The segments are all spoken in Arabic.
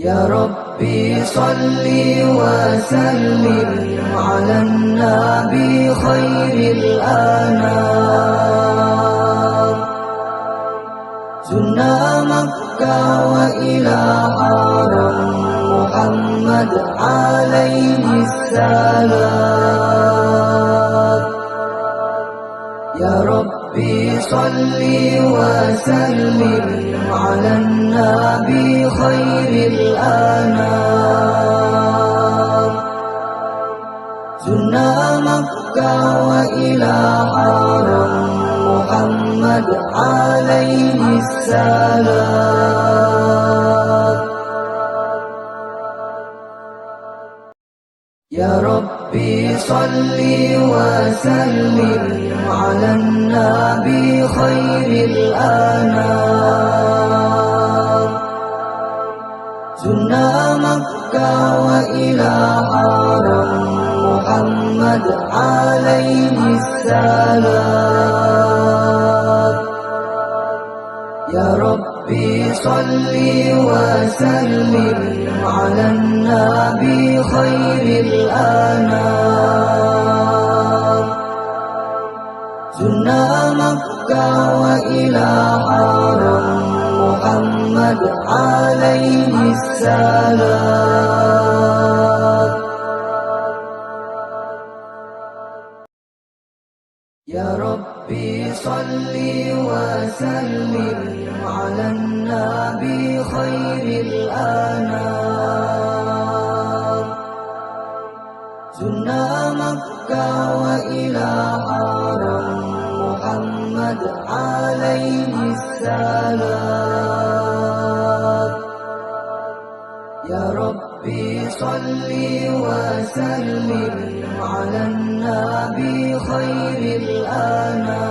يا ربي صل وسلم على النبي خير الأنام. زرنا مكة وإلى حرم محمد عليه السلام. يا ربي صل وسلم على النبي خير الأنام. زرنا مكة وإلى حرم محمد عليه السلام. يا ربي صل وسلم على النبي خير الأنام. زرنا مكة وإلى حرم محمد عليه السلام. يا ربي صل وسلم على النبي خير الأنام. زرنا مكة وإلى حرم محمد عليه السلام. يا ربي صل وسلم على النبي خير الأنام. زرنا مكة وإلى حرم محمد عليه السلام. يا ربي صل وسلم على النبي خير الأنام.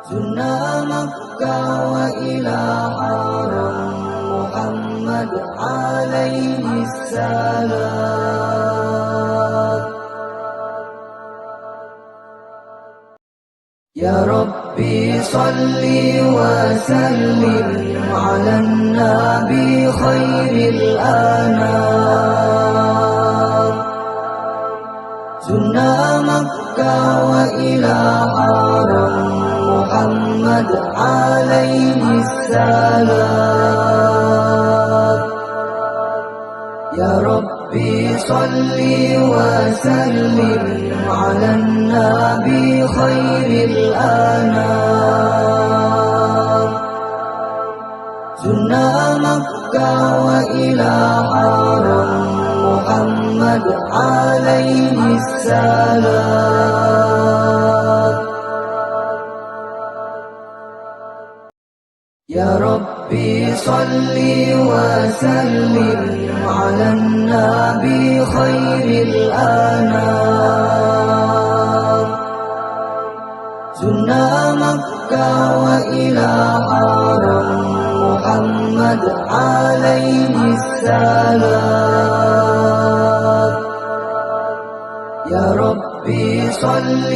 زرنا مكة وإلى حرم محمد عليه السلام. يا ربي صل وسلم على النبي خير الأنام. زرنا مكة وإلى حرم محمد عليه السلام. يا ربي صل وسلم على النبي خير الأنام. زرنا مكة وإلى حرم محمد عليه السلام. يا ربي صل وسلم على النبي خير الأنام. زرنا مكة وإلى حرم محمد عليه السلام. يا ربي صل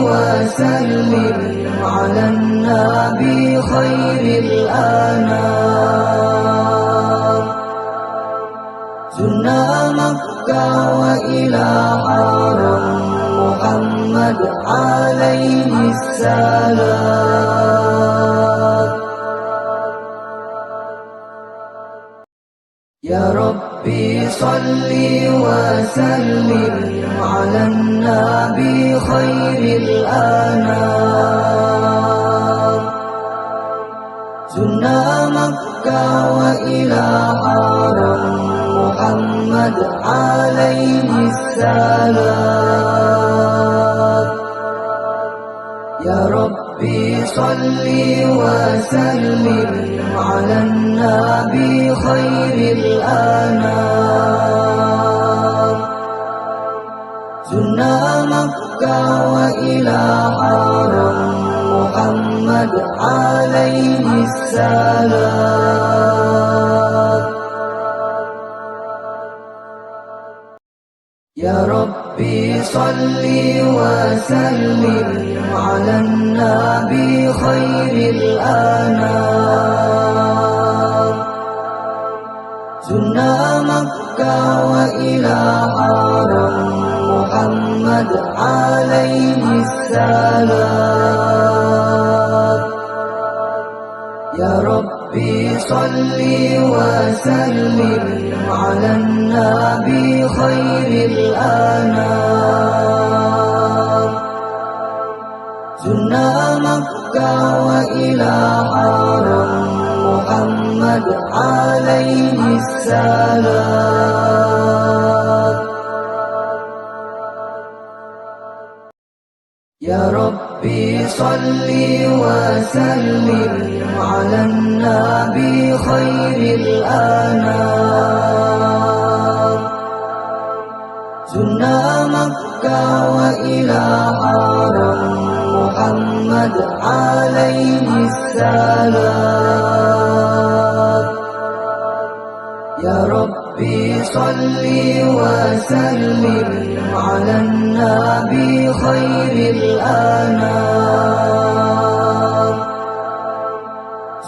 وسلم على النبي خير الأنام. زرنا مكة وإلى حرم محمد عليه السلام. يا ربي صل وسلم على النبي خير الأنام. زرنا مكة وإلى حرم محمد عليه السلام. يا ربي صل وسلم على النبي خير الأنام. زرنا مكة وإلى حرم محمد عليه السلام. يا ربي صل وسلم على النبي خير الأنام. محمد عليه السلام. يا ربي صل وسلم على النبي خير الأنام. زرنا مكة وإلى حرم محمد عليه السلام. يا ربي صل وسلم على النبي خير الأنام. زرنا مكة وإلى حرم محمد عليه السلام. يا ربي صل وسلم على النبي خير الأنام.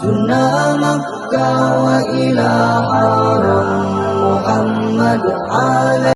زرنا مكة وإلى حرم محمد عليه